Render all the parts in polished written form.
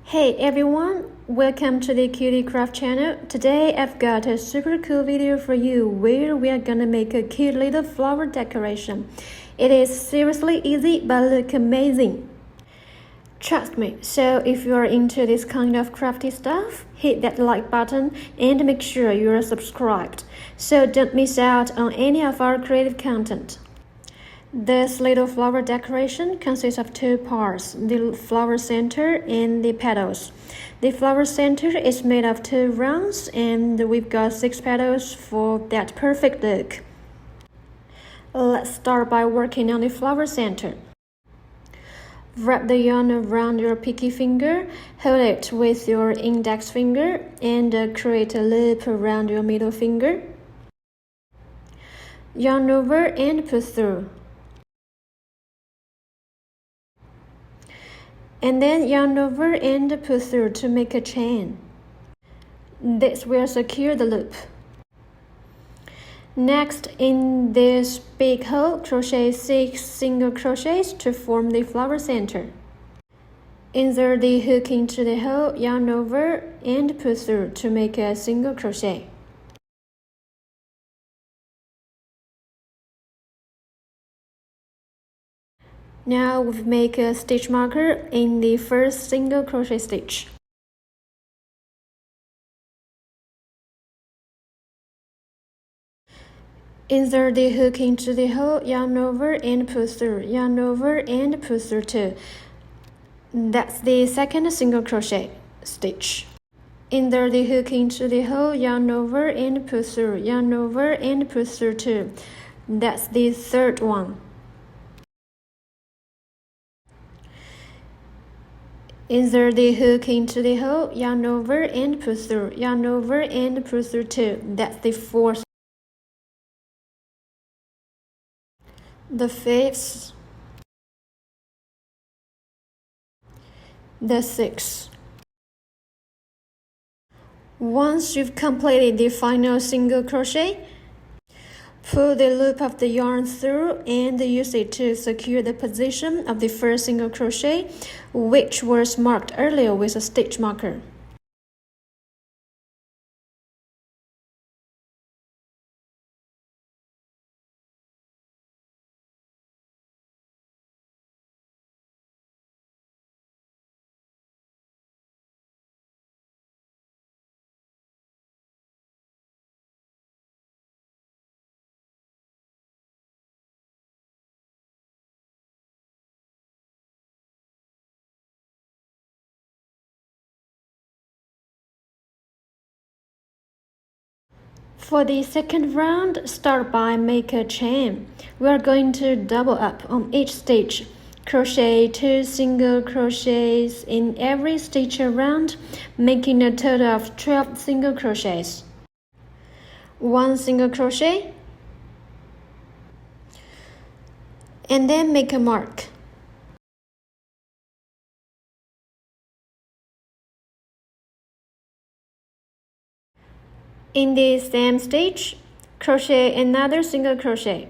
Hey everyone, welcome to the Cutie Craft channel. Today I've got a super cool video for you where we are gonna make a cute little flower decoration. It is seriously easy but look amazing. Trust me, so if you are into this kind of crafty stuff, hit that like button and make sure you are subscribed so don't miss out on any of our creative content. This little flower decoration consists of two parts, the flower center and the petals. The flower center is made of two rounds and we've got 6 petals for that perfect look. Let's start by working on the flower center. Wrap the yarn around your pinky finger, hold it with your index finger and create a loop around your middle finger. Yarn over and pull through. And then yarn over and pull through to make a chain. This will secure the loop. Next, in this big hole, crochet 6 single crochets to form the flower center. Insert the hook into the hole, yarn over and pull through to make a single crochet. Now we make a stitch marker in the first single crochet stitch. Insert the hook into the hole, yarn over and pull through, yarn over and pull through too. That's the second single crochet stitch. Insert the hook into the hole, yarn over and pull through, yarn over and pull through too. That's the third one. Insert the hook into the hole, yarn over and pull through, yarn over and pull through too. That's the fourth. The fifth. The sixth. Once you've completed the final single crochet, pull the loop of the yarn through and use it to secure the position of the first single crochet, which was marked earlier with a stitch marker. For the second round, start by make a chain. We are going to double up on each stitch. Crochet 2 single crochets in every stitch around, making a total of 12 single crochets. 1 single crochet, and then make a mark. In the same stitch, crochet another single crochet.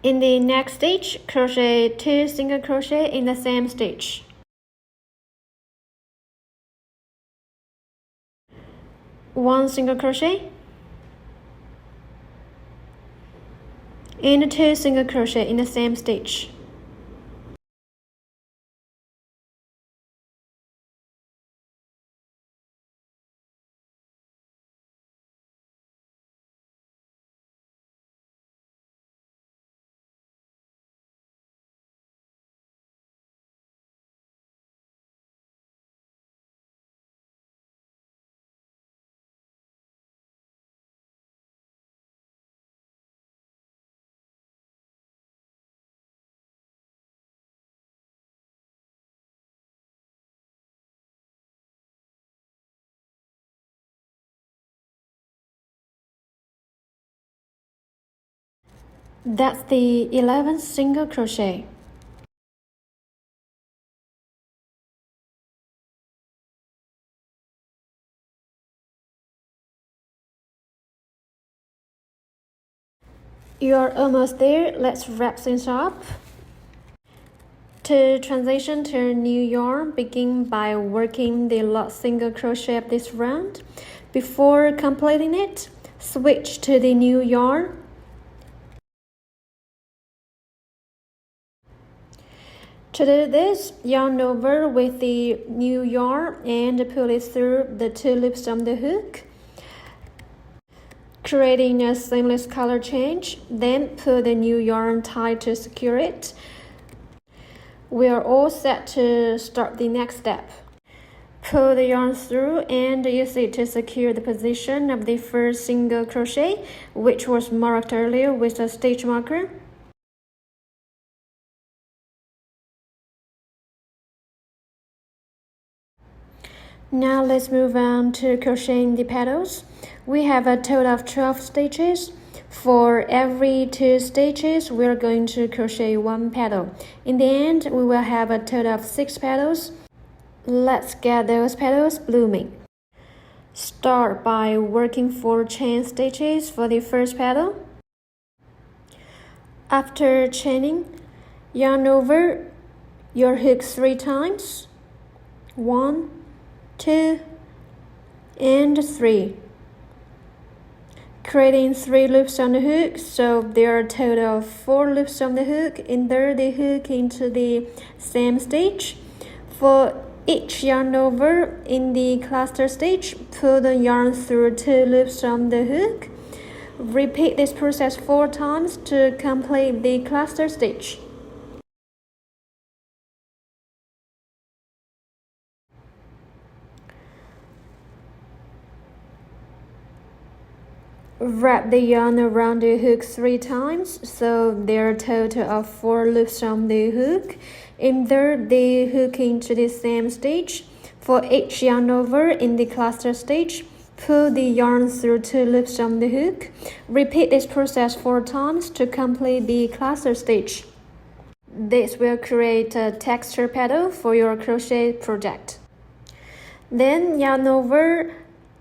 In the next stitch, crochet 2 single crochet in the same stitch. One single crochet and 2 single crochet in the same stitch. That's the 11th single crochet. You're almost there. Let's wrap things up. To transition to new yarn, begin by working the last single crochet of this round. Before completing it, switch to the new yarn. To do this, yarn over with the new yarn and pull it through the 2 loops on the hook, creating a seamless color change. Then pull the new yarn tight to secure it. We are all set to start the next step. Pull the yarn through and use it to secure the position of the first single crochet, which was marked earlier with a stitch marker. Now let's move on to crocheting the petals. We have a total of 12 stitches. For every 2 stitches, we're going to crochet 1 petal. In the end, we will have a total of 6 petals. Let's get those petals blooming. Start by working 4 chain stitches for the first petal. After chaining, yarn over your hook 3 times. 1, 2, and 3. Creating 3 loops on the hook, so there are a total of 4 loops on the hook. Insert the hook into the same stitch. For each yarn over in the cluster stitch, pull the yarn through 2 loops on the hook. Repeat this process 4 times to complete the cluster stitch. Wrap the yarn around the hook 3 times, so there are a total of 4 loops on the hook. Insert the hook into the same stitch. For each yarn over in the cluster stitch, pull the yarn through 2 loops on the hook. Repeat this process 4 times to complete the cluster stitch. This will create a texture petal for your crochet project. Then yarn over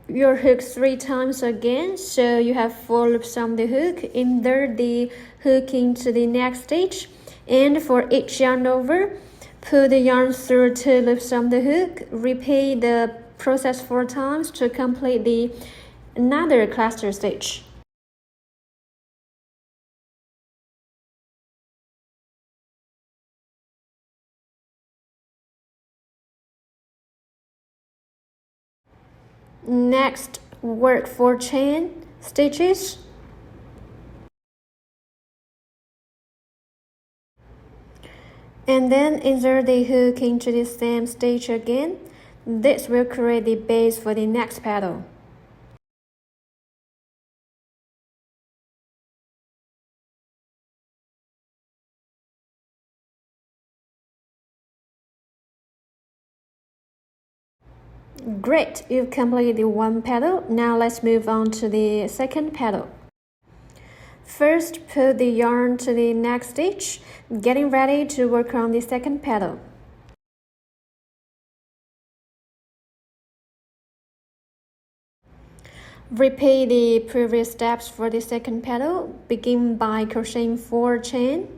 your hook 3 times again, so you have 4 loops on the hook. Insert the hook into the next stitch, and for each yarn over, pull the yarn through 2 loops on the hook. Repeat the process 4 times to complete another cluster stitch. Next, work 4 chain stitches. And then insert the hook into the same stitch again. This will create the base for the next petal. Great, you've completed the 1 petal. Now let's move on to the second petal. First, put the yarn to the next stitch, getting ready to work on the second petal. Repeat the previous steps for the second petal. Begin by crocheting 4 chain.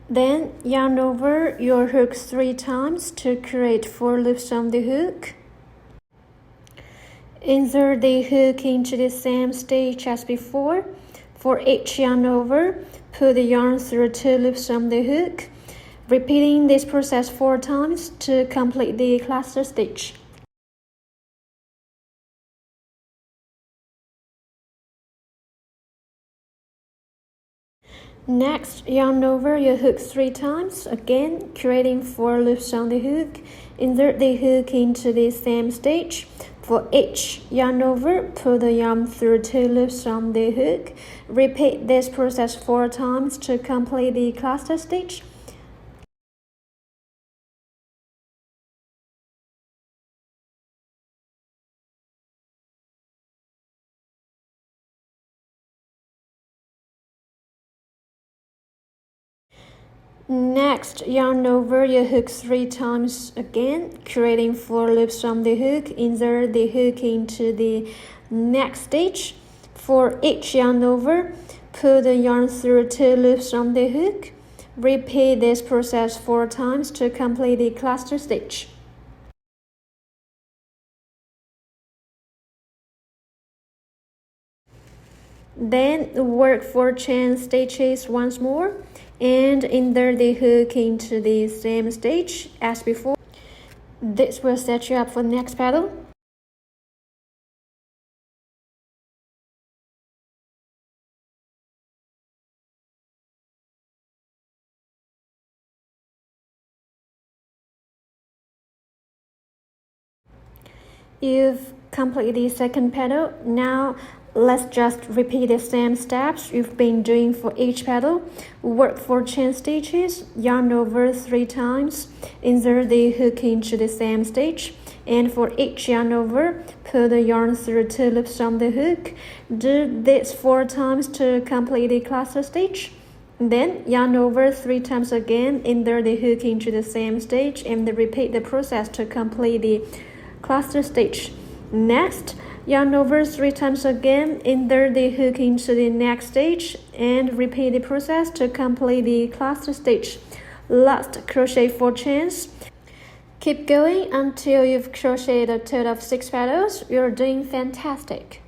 Then yarn over your hook 3 times to create 4 loops on the hook. Insert the hook into the same stitch as before. For each yarn over, pull the yarn through 2 loops on the hook, repeating this process 4 times to complete the cluster stitch. Next, yarn over your hook 3 times, again creating 4 loops on the hook. Insert the hook into the same stitch. For each yarn over, pull the yarn through 2 loops on the hook. Repeat this process 4 times to complete the cluster stitch. Next, yarn over your hook 3 times again, creating 4 loops on the hook. Insert the hook into the next stitch. For each yarn over, pull the yarn through 2 loops on the hook. Repeat this process 4 times to complete the cluster stitch. Then work 4 chain stitches once more and insert the hook into the same stitch as before. This will set you up for the next petal. You've completed the second petal. Now let's just repeat the same steps you've been doing for each petal. Work 4 chain stitches, yarn over 3 times, insert the hook into the same stitch, and for each yarn over, pull the yarn through 2 loops on the hook. Do this 4 times to complete the cluster stitch. Then yarn over 3 times again, insert the hook into the same stitch, and repeat the process to complete the cluster stitch. Next, yarn over 3 times again, insert the hook into the next stitch, and repeat the process to complete the cluster stitch. Last, crochet 4 chains. Keep going until you've crocheted a total of 6 petals. You're doing fantastic.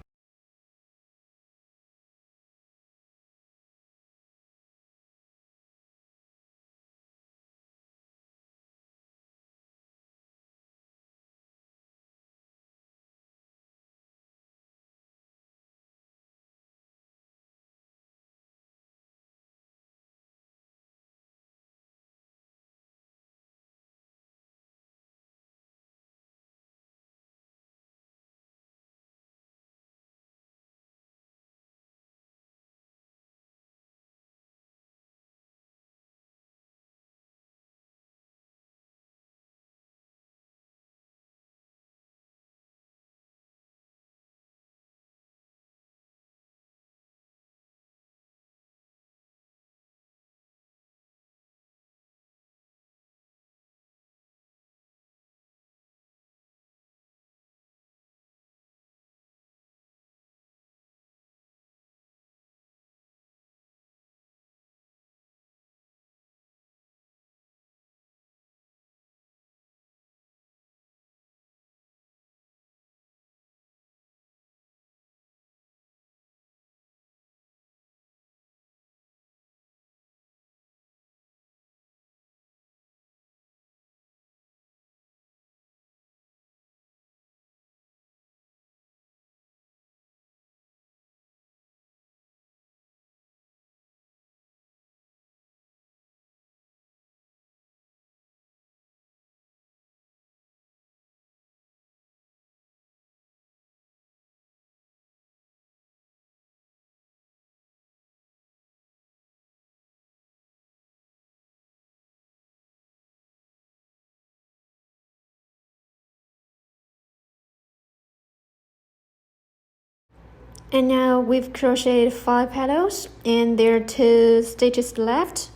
And now we've crocheted 5 petals and there are 2 stitches left.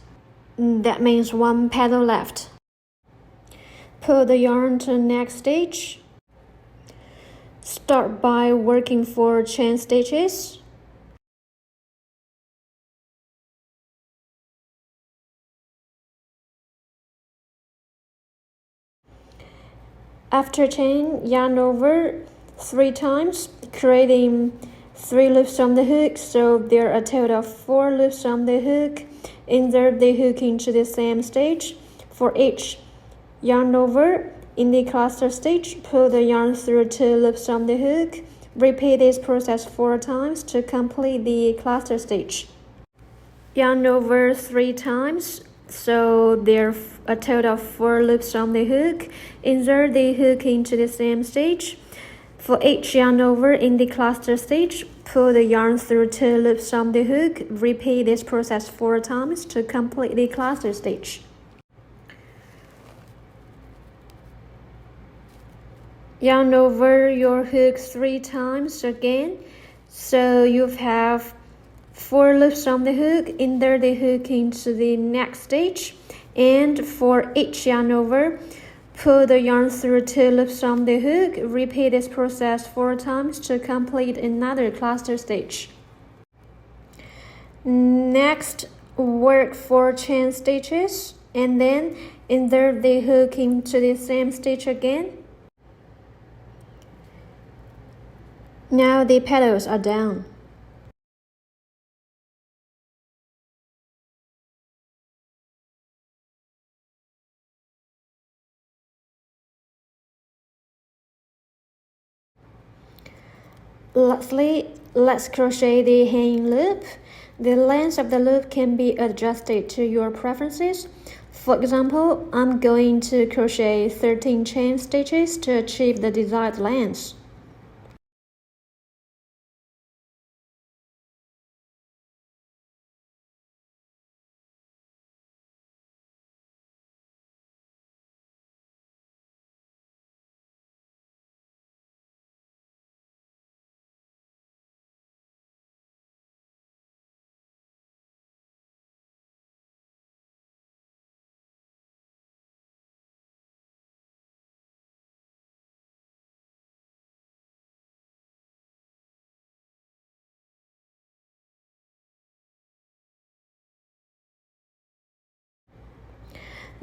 That means 1 petal left. Pull the yarn to the next stitch. Start by working 4 chain stitches. After chain, yarn over 3 times, creating 3 loops on the hook, so there are a total of 4 loops on the hook. Insert the hook into the same stitch. For each yarn over in the cluster stitch, pull the yarn through 2 loops on the hook. Repeat this process 4 times to complete the cluster stitch. Yarn over 3 times, so there are a total of 4 loops on the hook. Insert the hook into the same stitch. For each yarn over in the cluster stitch, pull the yarn through 2 loops on the hook. Repeat this process 4 times to complete the cluster stitch. Yarn over your hook 3 times again, so you have 4 loops on the hook. Insert the hook into the next stitch, and for each yarn over, pull the yarn through 2 loops on the hook. Repeat this process 4 times to complete another cluster stitch. Next, work 4 chain stitches and then insert the hook into the same stitch again. Now the petals are down. Lastly, let's crochet the hanging loop. The length of the loop can be adjusted to your preferences. For example, I'm going to crochet 13 chain stitches to achieve the desired length.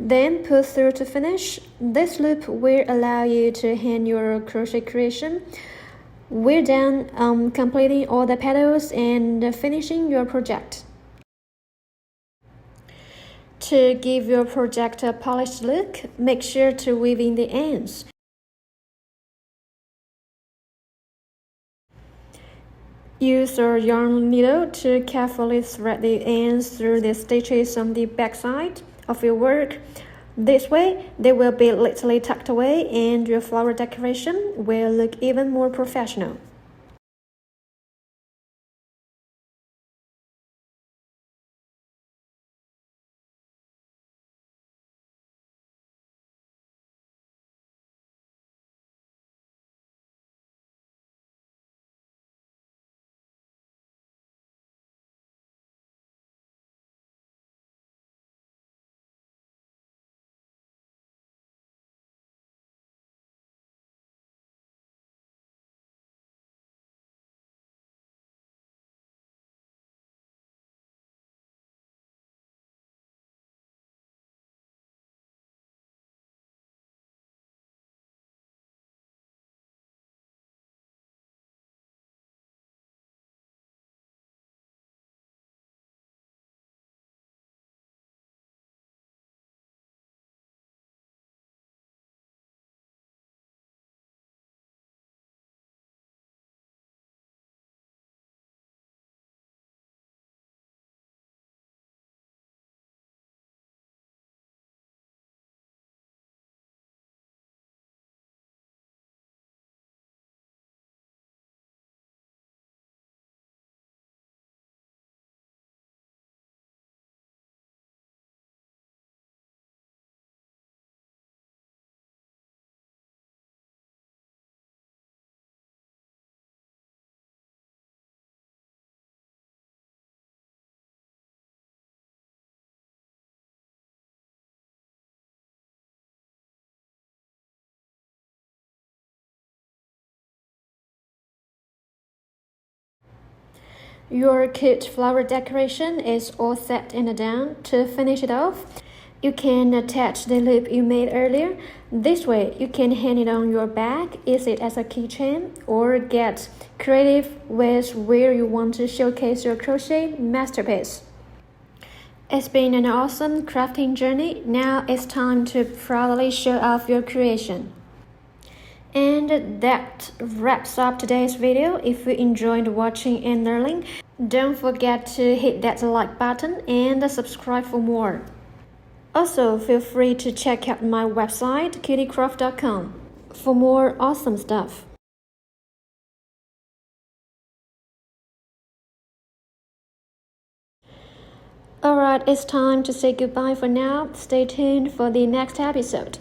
Then pull through to finish. This loop will allow you to hang your crochet creation. We're done completing all the petals and finishing your project. To give your project a polished look, make sure to weave in the ends. Use a yarn needle to carefully thread the ends through the stitches on the backside of your work. This way, they will be lightly tucked away and your flower decoration will look even more professional. Your cute flower decoration is all set and done. To finish it off, you can attach the loop you made earlier. This way, you can hang it on your bag, use it as a keychain, or get creative with where you want to showcase your crochet masterpiece. It's been an awesome crafting journey. Now it's time to proudly show off your creation. And that wraps up today's video. If you enjoyed watching and learning, don't forget to hit that like button and subscribe for more. Also, feel free to check out my website, kittycraft.com, for more awesome stuff. Alright, it's time to say goodbye for now. Stay tuned for the next episode.